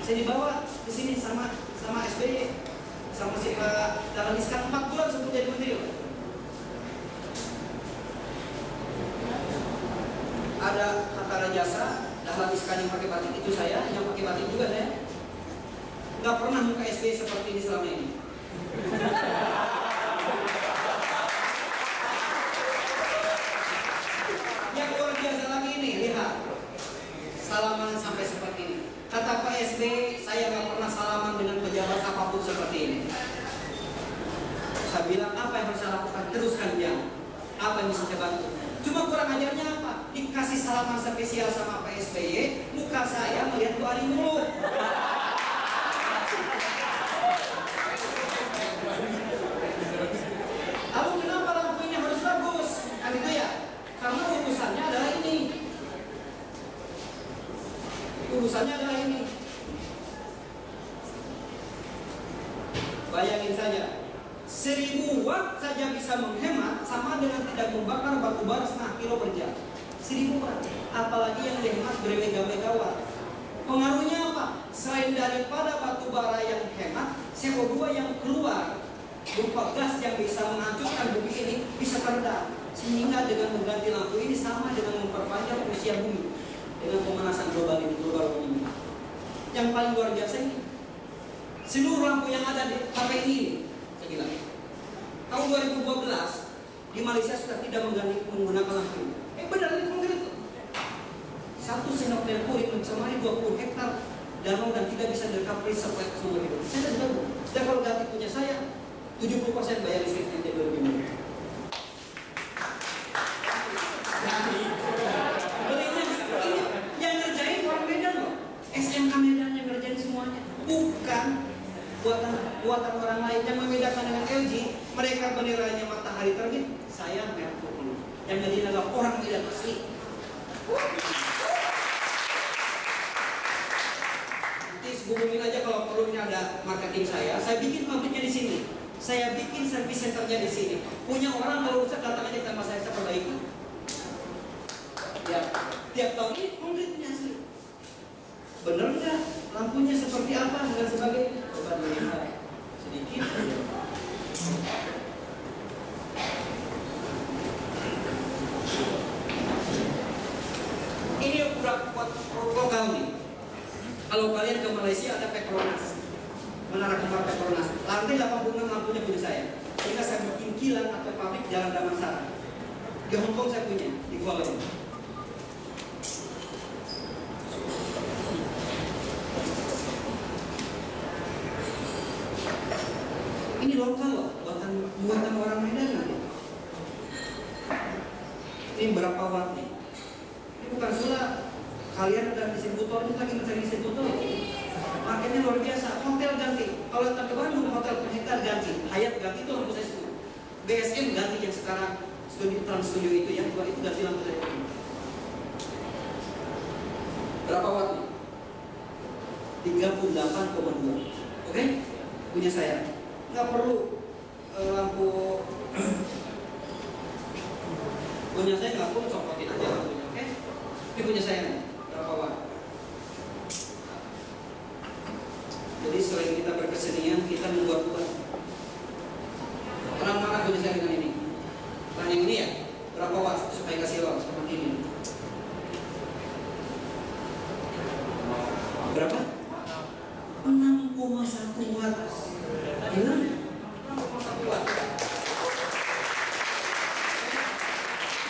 Saya dibawa ke sini sama SBY, sama si Pak Dahlan Iskan 4 bulan sebelum jadi menteri. Ada Hatta Rajasa, Dahlan Iskan yang pakai batik itu saya, yang pakai batik juga saya. Nggak pernah muka SBY seperti ini selama ini. Yang luar biasa lagi ini, lihat, salaman sampai seperti ini. Kata Pak SBY, saya nggak pernah salaman dengan pejabat apapun seperti ini. Saya bilang, apa yang harus saya lakukan? Teruskan dia. Apa yang bisa saya bantu? Cuma kurang ajarnya apa? Dikasih salaman spesial sama Pak SBY, muka saya melihat tuh hari mulu. Lalu kenapa lampu ini harus bagus? Kan itu ya? Karena urusannya adalah ini. Urusannya adalah ini. Bayangin saja, 1000 watt saja bisa menghemat sama dengan tidak membakar batu bara setengah kilo per jam. 1000 watt, apalagi yang dihemat bermega-megawatt. Pengaruhnya apa? Selain daripada batu bara yang hemat, CO2 yang keluar berupa gas yang bisa menghancurkan bumi ini bisa teredam. Sehingga dengan mengganti lampu ini sama dengan memperpanjang usia bumi dengan pemanasan global ini, global warming. Yang paling luar biasa ini, seluruh lampu yang ada di KPI ini, saya bilang, tahun 2012 di Malaysia sudah tidak menggunakan lampu ini. Benar itu konkret itu. 1 sendok merkuri mencemari 20 hektar danau dan tidak bisa direkapri supply ke sumber hidup. Saya sudah tahu. Dan kalau ganti punya saya, 70% bayar listrik yang jadi lebih murah. Yang ngerjain orang Medan loh, SMK Medan yang ngerjain semuanya, bukan buatan orang lain. Yang membedakan dengan LG, mereka benderanya matahari terbit, saya Merkur. Yang jadi adalah orang Medan asli. Nanti hubungin aja kalau perlu, ini ada marketing saya bikin pabriknya di sini. Saya bikin service centernya di sini. Punya orang kalau rusak datang aja ke tempat saya perbaiki. Ya, tiap tahun ini konkretnya asli. Bener nggak? Lampunya seperti apa dan sebagainya? Coba dilihat sedikit. Ini udah buat lokal nih. Kalau kalian ke Malaysia ada Petronas. Menara Kembar Petronas, lantai 86 lampunya punya saya. Sehingga saya bikin kilang atau pabrik Jalan Damansara. Di Hong Kong saya punya, di Kuala Lumpur. Ini lokal loh, buatan orang Medan nanti. Ini berapa watt nih? Ini bukan sulap. Kalian ada distributor, ini lagi mencari distributor. Marketnya luar biasa. Hotel ganti. Kalau datang ke Bandung, hotel per hektar ganti. Hyatt ganti, itu lampu saya semua. BSM ganti yang sekarang Trans Studio itu ya, itu ganti lampu saya. Berapa watt nih? 38,2. Oke? Punya saya. Nggak perlu lampu. Punya saya nggak perlu, copotin aja lampunya. Oke? Ini punya saya nih. Berapa watt? Jadi selain kita berkesenian, kita membuat-buat. Orang mana punya saya dengan ini? Nah yang ini ya, berapa watt supaya kasih watt seperti ini? Berapa? 6,1 watt. Gila? 6,1 watt.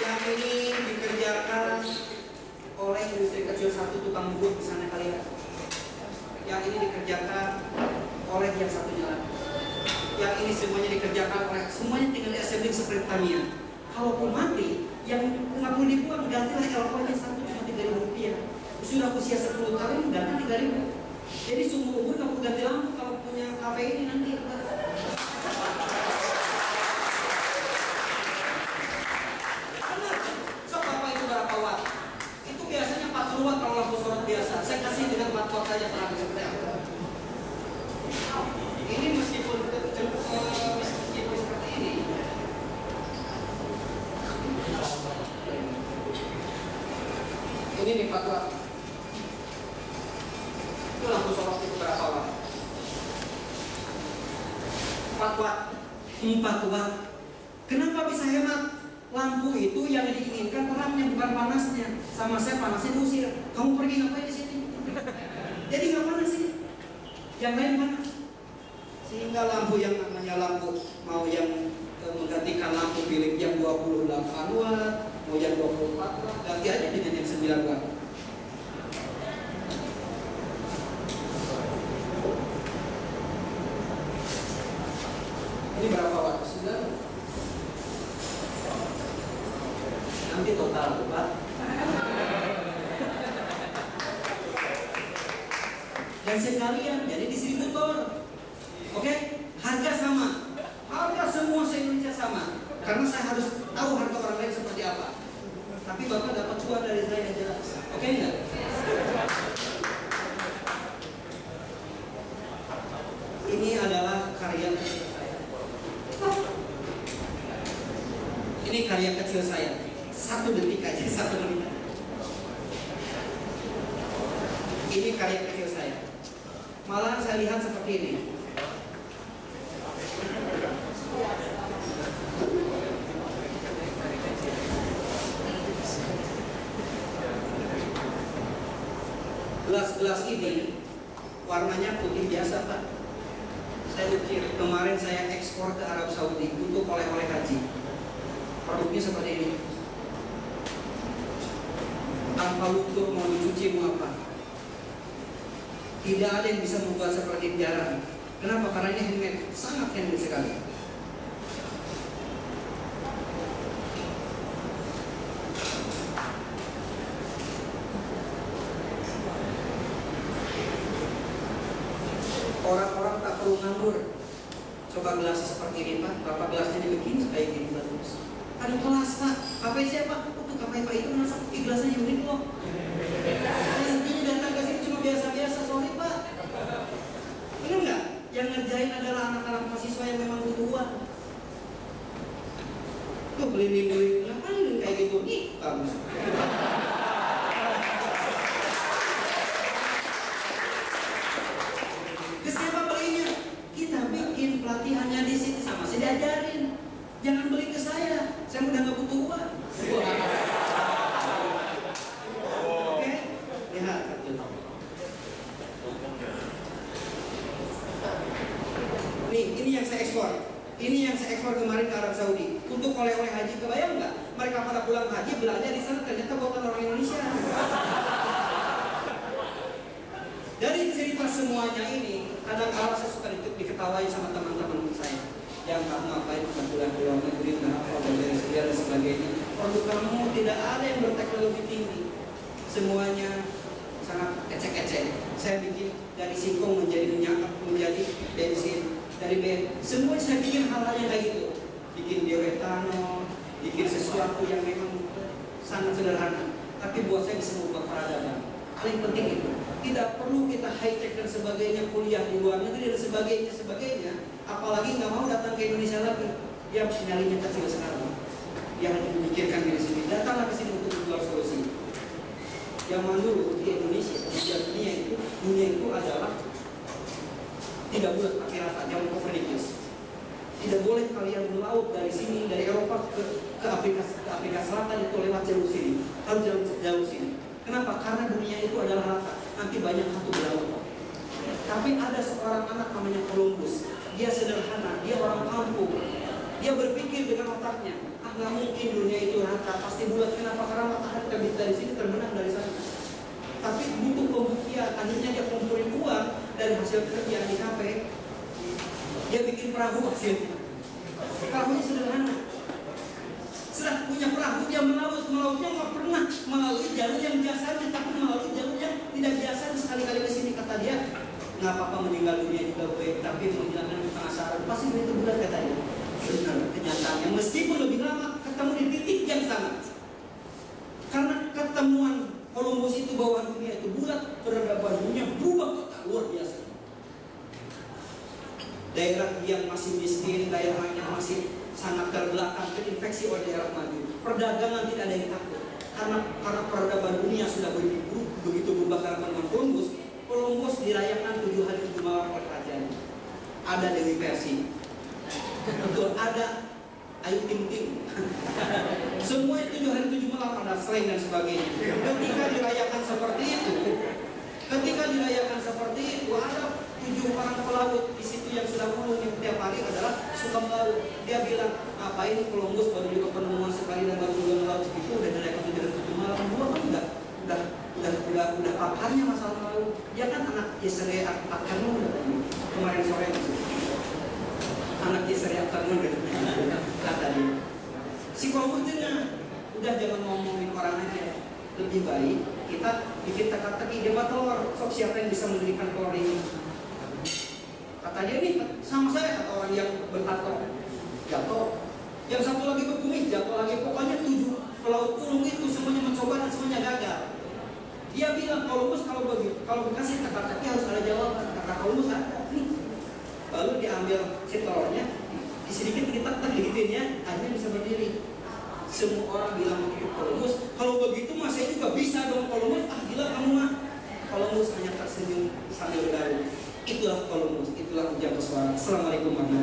Yang ini dikerjakan oleh industri kecil satu tukang buat di sana kalian. Yang ini dikerjakan oleh yang satunya lagi. Yang ini semuanya dikerjakan oleh, semuanya tinggal assembling seperti Tamiya. Kalaupun mati, yang nggak perlu dibuang, gantilah LP-nya satu cuma 3.000 rupiah. Sudah usia 10 tahun ganti 3.000. Jadi seumur umur nggak perlu ganti lampu kalau punya kafe ini nanti. So Bapak itu berapa watt? Itu biasanya 40 watt kalau lampu sorot biasa. Saya kasih dengan 4 watt saja terang seperti apa. Ini meskipun seperti ini. Ini nih 4 watt. Itu lampu sorot itu berapa watt? 4 watt. 4 watt. Kenapa bisa hemat? Lampu itu yang diinginkan terangnya, bukan panasnya. Sama saya panasnya diusir. Kamu pergi ngapain di sini? Jadi nggak panas sih. Yang lain panas. Sehingga lampu yang namanya lampu, mau yang menggantikan lampu Philips yang 28 watt, mau yang 24 watt, ganti aja dengan yang 9 watt. Ini berapa watt? 9. Nanti total Pak. Dan sekalian jadi distributor. Oke? Harga sama. Harga semua se-Indonesia sama. Karena saya harus tahu harga orang lain seperti apa. Tapi Bapak dapat cuan dari saya jelas. Oke enggak? Ini adalah karya kecil saya. Ini karya kecil saya. 1 detik aja, 1 menit. Ini karya kecil saya. Malah saya lihat seperti ini. Gelas-gelas ini warnanya putih biasa Pak. Saya pikir kemarin saya ekspor ke Arab Saudi untuk oleh-oleh haji. Produknya seperti ini. Tanpa luntur mau dicuci mau apa. Tidak ada yang bisa membuat seperti ini, jarang. Kenapa? Karena ini handmade, sangat handmade sekali. Orang-orang tak perlu nganggur. Coba gelasnya seperti ini Pak. Bapak gelasnya dibikin kayak gini bagus. Ada kelas Pak. KPI siapa? Untuk KPI Pak itu kenapa? Gelasnya yang ini loh. Ini datang ke sini cuma biasa-biasa, sorry Pak. Ini enggak? Yang ngerjain adalah anak-anak mahasiswa yang memang butuh uang. Tuh beli ngapain kayak gitu? Ih, bagus. Ke siapa belinya? Kita bikin pelatihannya di sini sama saya diajarin. Jangan beli ke saya udah nggak butuh uang. Oke, lihat. Ini yang saya ekspor. Ini yang saya ekspor kemarin ke Arab Saudi untuk oleh-oleh haji. Kebayang nggak? Mereka pada pulang haji belanja di sana ternyata buatan orang Indonesia. Dari cerita semuanya ini, kadang-kadang saya suka diketawain sama teman-teman saya. Yang kamu ngapain bulan pulang negeri, kenapa dari sekian dan sebagainya. Produk kamu tidak ada yang berteknologi tinggi. Semuanya sangat ecek-ecek. Saya bikin dari singkong menjadi minyak, menjadi bensin. Dari semua saya bikin hal-hal yang kayak gitu, bikin bioetanol, bikin sesuatu yang memang sangat sederhana, tapi buat saya bisa mengubah peradaban. Paling penting itu, tidak perlu kita high tech dan sebagainya, kuliah di luar negeri dan sebagainya, apalagi nggak mau datang ke Indonesia lagi. Dia nyalinya kecil sekarang, dia hanya memikirkan diri sendiri. Datanglah ke sini untuk menjual solusi. Zaman dulu di Indonesia, di dunia itu adalah tidak boleh pakai rata, jangan Copernicus. Tidak boleh kalian melaut dari sini, dari Eropa ke Afrika Selatan itu lewat jalur sini, harus jalur sini. Kenapa? Karena dunia itu adalah rata, nanti banyak hantu berlaut. Tapi ada seorang anak namanya Columbus, dia sederhana, dia orang kampung, dia berpikir dengan otaknya, nggak mungkin dunia itu rata, pasti bulat. Kenapa? Karena matahari terbit dari sini, terbenam dari sana. Tapi butuh pembuktian, akhirnya dia kumpulin uang dari hasil kerja di kafe. Dia bikin perahu hasilnya. Perahunya sederhana. Setelah punya perahu, dia melautnya nggak pernah melalui jalur yang biasanya, tapi melalui jalur yang tidak biasa. Sekali-kali ke sini kata dia, nggak apa-apa meninggal dunia juga baik, tapi menghilangkan penasaran pasti itu bulat katanya. Benar, kenyataannya meskipun lebih lama ketemu di titik yang sama. Karena ketemuan Columbus itu bahwa dunia itu bulat, peradaban dunia berubah total, luar biasa. Daerah yang masih miskin, daerah yang masih sangat terbelakang, terinfeksi oleh daerah maju. Perdagangan tidak ada yang takut, karena peradaban dunia sudah begitu berubah karena Columbus. Columbus dirayakan 7 hari 7 malam oleh rajanya. Ada Dewi Persik, betul, ada Ayu Ting Ting. Semua 7 hari 7 malam, ada slang dan sebagainya. Ketika dirayakan seperti itu, ada 7 orang pelaut di situ yang sudah ulung yang tiap hari adalah suka melaut. Dia bilang, apa ini Columbus baru juga penemuan sekali dan baru juga melaut segitu, udah dirayakan 7 hari 7 malam. Gua kan udah pakarnya masalah melaut. Dia kan anak Yesere Afternoon kemarin sore masuk. Anak Yesere Afternoon kata dia. Si Columbus udah jangan ngomongin orang aja. Lebih baik kita bikin teka-teki debat telur. Sok siapa yang bisa mendirikan telur ini? Kata dia nih sama saya, kata orang yang bertato jatuh. Yang satu lagi berkumis jatuh lagi. Pokoknya 7 pelaut ulung itu semuanya mencoba dan semuanya gagal. Dia bilang Columbus kalau dikasih teka-teki harus ada jawaban. Kata Columbus ada nih. Lalu diambil si telurnya, sedikit ditek-tek digituin ya, akhirnya bisa berdiri. Semua orang bilang Columbus, kalau begitu mah saya juga bisa dong. Columbus, gila kamu mah. Columbus hanya tersenyum sambil bergaul. Itulah Columbus, itulah Ujang Koswara. Assalamualaikum warahmatullahi wabarakatuh.